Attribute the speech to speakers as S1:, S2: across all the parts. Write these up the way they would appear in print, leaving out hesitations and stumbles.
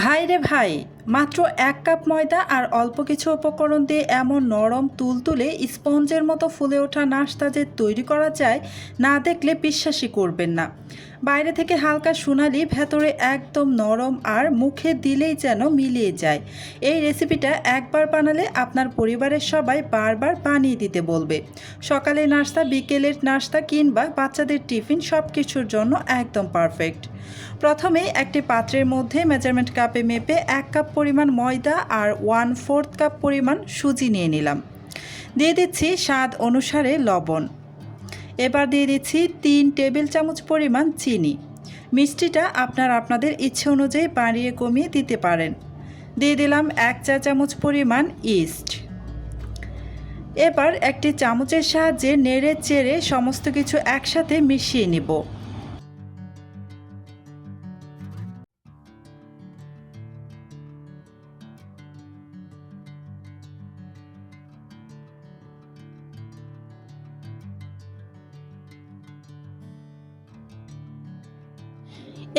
S1: ভাই রে ভাই, মাত্র ১ কাপ ময়দা আর অল্প কিছু উপকরণ দিয়ে এমন নরম তুলতুলে স্পঞ্জের মতো ফুলে ওঠা নাস্তা যে তৈরি করা যায়, না দেখলে বিশ্বাসই করবেন না। বাইরে থেকে হালকা সোনালি, ভেতরে একদম নরম আর মুখে দিলেই যেন মিলিয়ে যায়। এই রেসিপিটা একবার বানালে আপনার পরিবারের সবাই বারবার বানিয়ে দিতে বলবে। সকালের নাস্তা, বিকেলের নাস্তা কিংবা বাচ্চাদের টিফিন সব কিছুর জন্য একদম পারফেক্ট। প্রথমেই একটি পাত্রের মধ্যে মেজারমেন্ট কাপে মেপে ১ কাপ পরিমাণ ময়দা আর 1/4 কাপ পরিমাণ সুজি নিয়ে নিলাম। দিয়ে দিচ্ছি স্বাদ অনুসারে লবণ। এবার দিয়ে দিচ্ছি ৩ টেবিল চামচ পরিমাণ চিনি। মিষ্টিটা আপনাদের ইচ্ছে অনুযায়ী বাড়িয়ে কমিয়ে দিতে পারেন। দিয়ে দিলাম ১ চা চামচ পরিমাণ ইস্ট। এবার একটি চামচের সাহায্যে নেড়ে চেড়ে সমস্ত কিছু একসাথে মিশিয়ে নেব।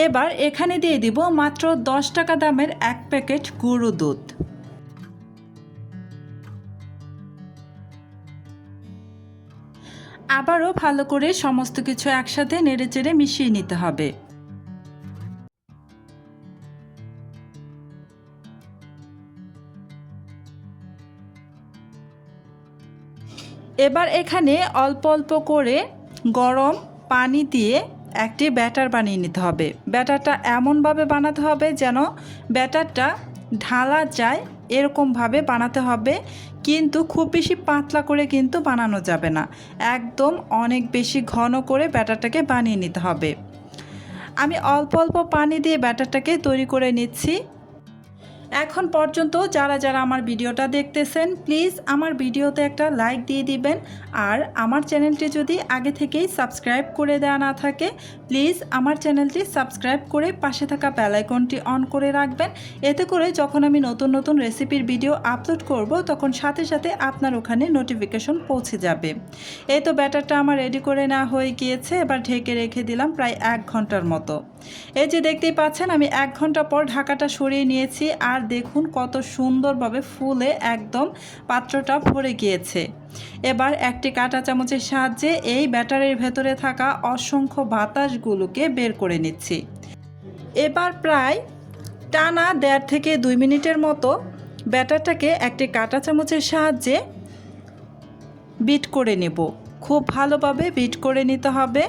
S1: এবার এখানে দিয়ে দিব মাত্র ১০ টাকা দামের ১ প্যাকেট গুঁড়ো দুধ। আবারও ভালো করে সমস্ত কিছু একসাথে নেড়েচেড়ে মিশিয়ে নিতে হবে। এবার এখানে অল্প অল্প করে গরম পানি দিয়ে একটি ব্যাটার বানিয়ে নিতে হবে। ব্যাটারটা এমনভাবে বানাতে হবে যেন ব্যাটারটা ঢালা যায়, এরকমভাবে বানাতে হবে। কিন্তু খুব বেশি পাতলা করে কিন্তু বানানো যাবে না, একদম অনেক বেশি ঘন করে ব্যাটারটাকে বানিয়ে নিতে হবে। আমি অল্প অল্প পানি দিয়ে ব্যাটারটাকে তৈরি করে নিচ্ছি। এখন পর্যন্ত যারা আমার ভিডিওটা দেখতেছেন, প্লিজ আমার ভিডিওতে একটা লাইক দিয়ে দিবেন। আর আমার চ্যানেলটি যদি আগে থেকেই সাবস্ক্রাইব করে দেওয়া না থাকে, প্লিজ আমার চ্যানেলটি সাবস্ক্রাইব করে পাশে থাকা বেল আইকনটি অন করে রাখবেন। এতে করে যখন আমি নতুন নতুন রেসিপির ভিডিও আপলোড করব, তখন সাথে সাথে আপনার ওখানে নোটিফিকেশন পৌঁছে যাবে। এই তো ব্যাটারটা আমার রেডি করে নেওয়া হয়ে গিয়েছে। এবার ঢেকে রেখে দিলাম প্রায় ১ ঘন্টার মতো। এই যে দেখতেই পাচ্ছেন, আমি ১ ঘন্টা পর ঢাকাটা সরিয়ে নিয়েছি। আর দেখুন কত সুন্দরভাবে ফুলে একদম পাত্রটা ভরে গিয়েছে। এবার একটি কাঁটা চামচের সাহায্যে এই ব্যাটারের ভেতরে থাকা অসংখ্য বাতাসগুলোকে বের করে নিচ্ছি। এবার প্রায় টানা ১.৫ থেকে ২ মিনিটের মতো ব্যাটারটাকে একটি কাঁটা চামচের সাহায্যে বিট করে নেব। খুব ভালোভাবে বিট করে নিতে হবে।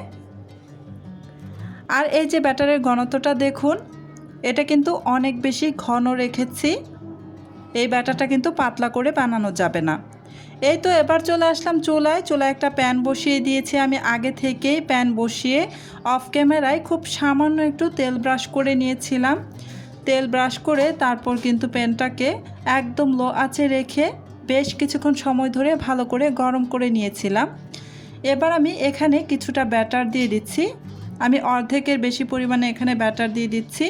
S1: আর এই যে ব্যাটারের ঘনত্বটা দেখুন, এটা কিন্তু অনেক বেশি ঘন রেখেছি। এই ব্যাটারটা কিন্তু পাতলা করে বানানো যাবে না। এই তো এবার চলে আসলাম চুলায় একটা প্যান বসিয়ে দিয়েছি। আমি আগে থেকেই প্যান বসিয়ে অফ ক্যামেরায় খুব সামান্য একটু তেল ব্রাশ করে নিয়েছিলাম। তেল ব্রাশ করে তারপর কিন্তু প্যানটাকে একদম লো আঁচে রেখে বেশ কিছুক্ষণ সময় ধরে ভালো করে গরম করে নিয়েছিলাম। এবার আমি এখানে কিছুটা ব্যাটার দিয়ে দিচ্ছি। আমি অর্ধেকের বেশি পরিমাণে এখানে ব্যাটার দিয়ে দিচ্ছি।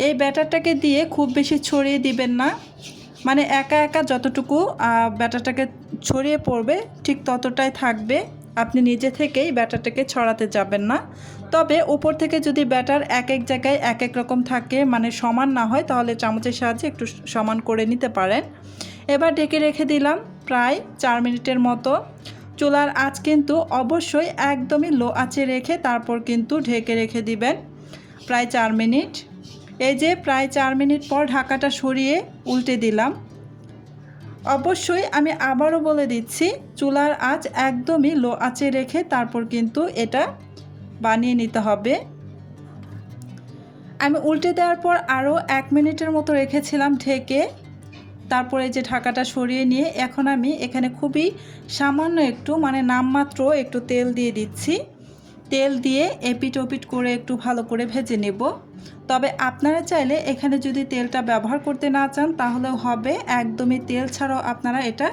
S1: এই ব্যাটারটাকে দিয়ে খুব বেশি ছড়িয়ে দিবেন না, মানে একা একা যতটুকু ব্যাটারটাকে ছড়িয়ে পড়বে ঠিক ততটাই থাকবে। আপনি নিজে থেকেই ব্যাটারটাকে ছড়াতে যাবেন না। তবে উপর থেকে যদি ব্যাটার এক এক জায়গায় এক এক রকম থাকে, মানে সমান না হয়, তাহলে চামচের সাহায্যে একটু সমান করে নিতে পারেন। এবার ঢেকে রেখে দিলাম প্রায় ৪ মিনিটের মতো। চুলার আঁচ কিন্তু অবশ্যই একদমই লো আঁচে রেখে তারপর কিন্তু ঢেকে রেখে দিবেন প্রায় ৪ মিনিট। এই যে প্রায় ৪ মিনিট পর ঢাকাটা সরিয়ে উল্টে দিলাম। অবশ্যই আমি আবারও বলে দিচ্ছি, চুলার আঁচ একদমই লো আঁচে রেখে তারপর কিন্তু এটা বানিয়ে নিতে হবে। আমি উল্টে দেওয়ার পর আরও ১ মিনিটের মতো রেখেছিলাম ঢেকে। তারপরে যে ঢাকাটা সরিয়ে নিয়ে এখন আমি এখানে খুবই সামান্য একটু, মানে নামমাত্র একটু তেল দিয়ে দিচ্ছি। তেল দিয়ে এপিট ওপিট করে একটু ভালো করে ভেজে নেব। তবে আপনারা চাইলে এখানে যদি তেলটা ব্যবহার করতে না চান তাহলেও হবে, একদমই তেল ছাড়াও আপনারা এটা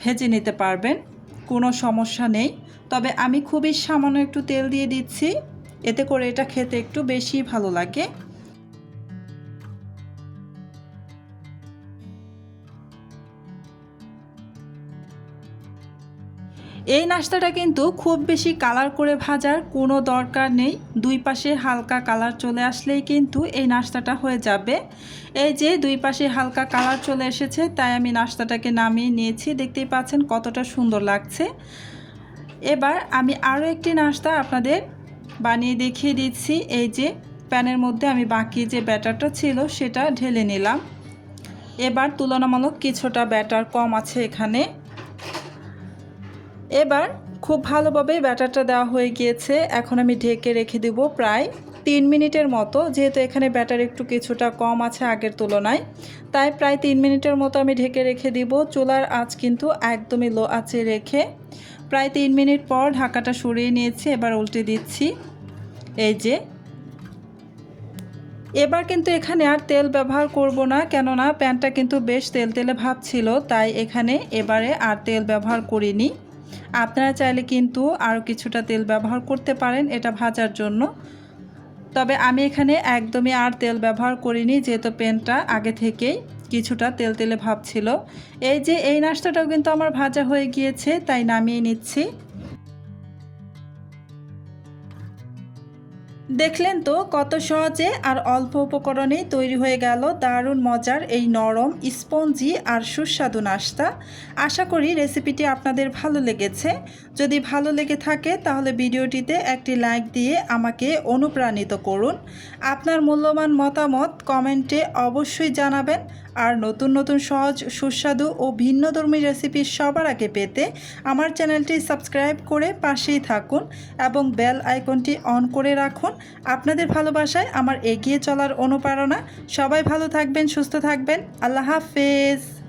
S1: ভেজে নিতে পারবেন, কোনো সমস্যা নেই। তবে আমি খুবই সামান্য একটু তেল দিয়ে দিচ্ছি, এতে করে এটা খেতে একটু বেশি ভালো লাগে। এই নাস্তাটা কিন্তু খুব বেশি কালার করে ভাজার কোনো দরকার নেই, দুই পাশে হালকা কালার চলে আসলেই কিন্তু এই নাস্তাটা হয়ে যাবে। এই যে দুই পাশে হালকা কালার চলে এসেছে, তাই আমি নাস্তাটাকে নামিয়ে নিয়েছি। দেখতেই পাচ্ছেন কতটা সুন্দর লাগছে। এবার আমি আরও একটি নাস্তা আপনাদের বানিয়ে দেখিয়ে দিচ্ছি। এই যে প্যানের মধ্যে আমি বাকি যে ব্যাটারটা ছিল সেটা ঢেলে নিলাম। এবার তুলনামূলক কিছুটা ব্যাটার কম আছে এখানে। এবার খুব ভালোভাবে ব্যাটারটা দেওয়া হয়ে গিয়েছে। এখন আমি ঢেকে রেখে দেব প্রায় 3 মিনিটের মতো, যেহেতু এখানে ব্যাটার একটু কিছুটা কম আছে আগের তুলনায়, তাই প্রায় 3 মিনিটের মতো আমি ঢেকে রেখে দিব। চুলার আঁচ কিন্তু একদমই লো আঁচে রেখে প্রায় 3 মিনিট পর ঢাকাটা সরিয়ে নিয়েছি। এবার উল্টে দিচ্ছি। এই যে এবার কিন্তু এখানে আর তেল ব্যবহার করব না, কেননা প্যানটা কিন্তু বেশ তেলতেলে ভাব ছিল, তাই এখানে এবারে আর তেল ব্যবহার করিনি। আপনারা চাইলে কিন্তু আরও কিছুটা তেল ব্যবহার করতে পারেন এটা ভাজার জন্য, তবে আমি এখানে একদমই আর তেল ব্যবহার করিনি, যেহেতু প্যানটা আগে থেকেই কিছুটা তেলতেলে ভাব ছিল। এই যে এই নাস্তাটাও কিন্তু আমার ভাজা হয়ে গিয়েছে, তাই নামিয়ে নিচ্ছি। দেখলেন তো কত সহজে আর অল্প উপকরণেই তৈরি হয়ে গেল দারুণ মজার এই নরম স্পঞ্জি আর সুস্বাদু নাস্তা। আশা করি রেসিপিটি আপনাদের ভালো লেগেছে। যদি ভালো লেগে থাকে তাহলে ভিডিওটিতে একটি লাইক দিয়ে আমাকে অনুপ্রাণিত করুন। আপনার মূল্যবান মতামত কমেন্টে অবশ্যই জানাবেন। আর নতুন নতুন সহজ সুস্বাদু ও ভিন্নধর্মী রেসিপি সবার আগে পেতে আমার চ্যানেলটি সাবস্ক্রাইব করে পাশেই থাকুন এবং বেল আইকনটি অন করে রাখুন। আপনাদের ভালোবাসায় আমার এগিয়ে চলার অনুপ্রেরণা। সবাই ভালো থাকবেন, সুস্থ থাকবেন। আল্লাহ হাফেজ।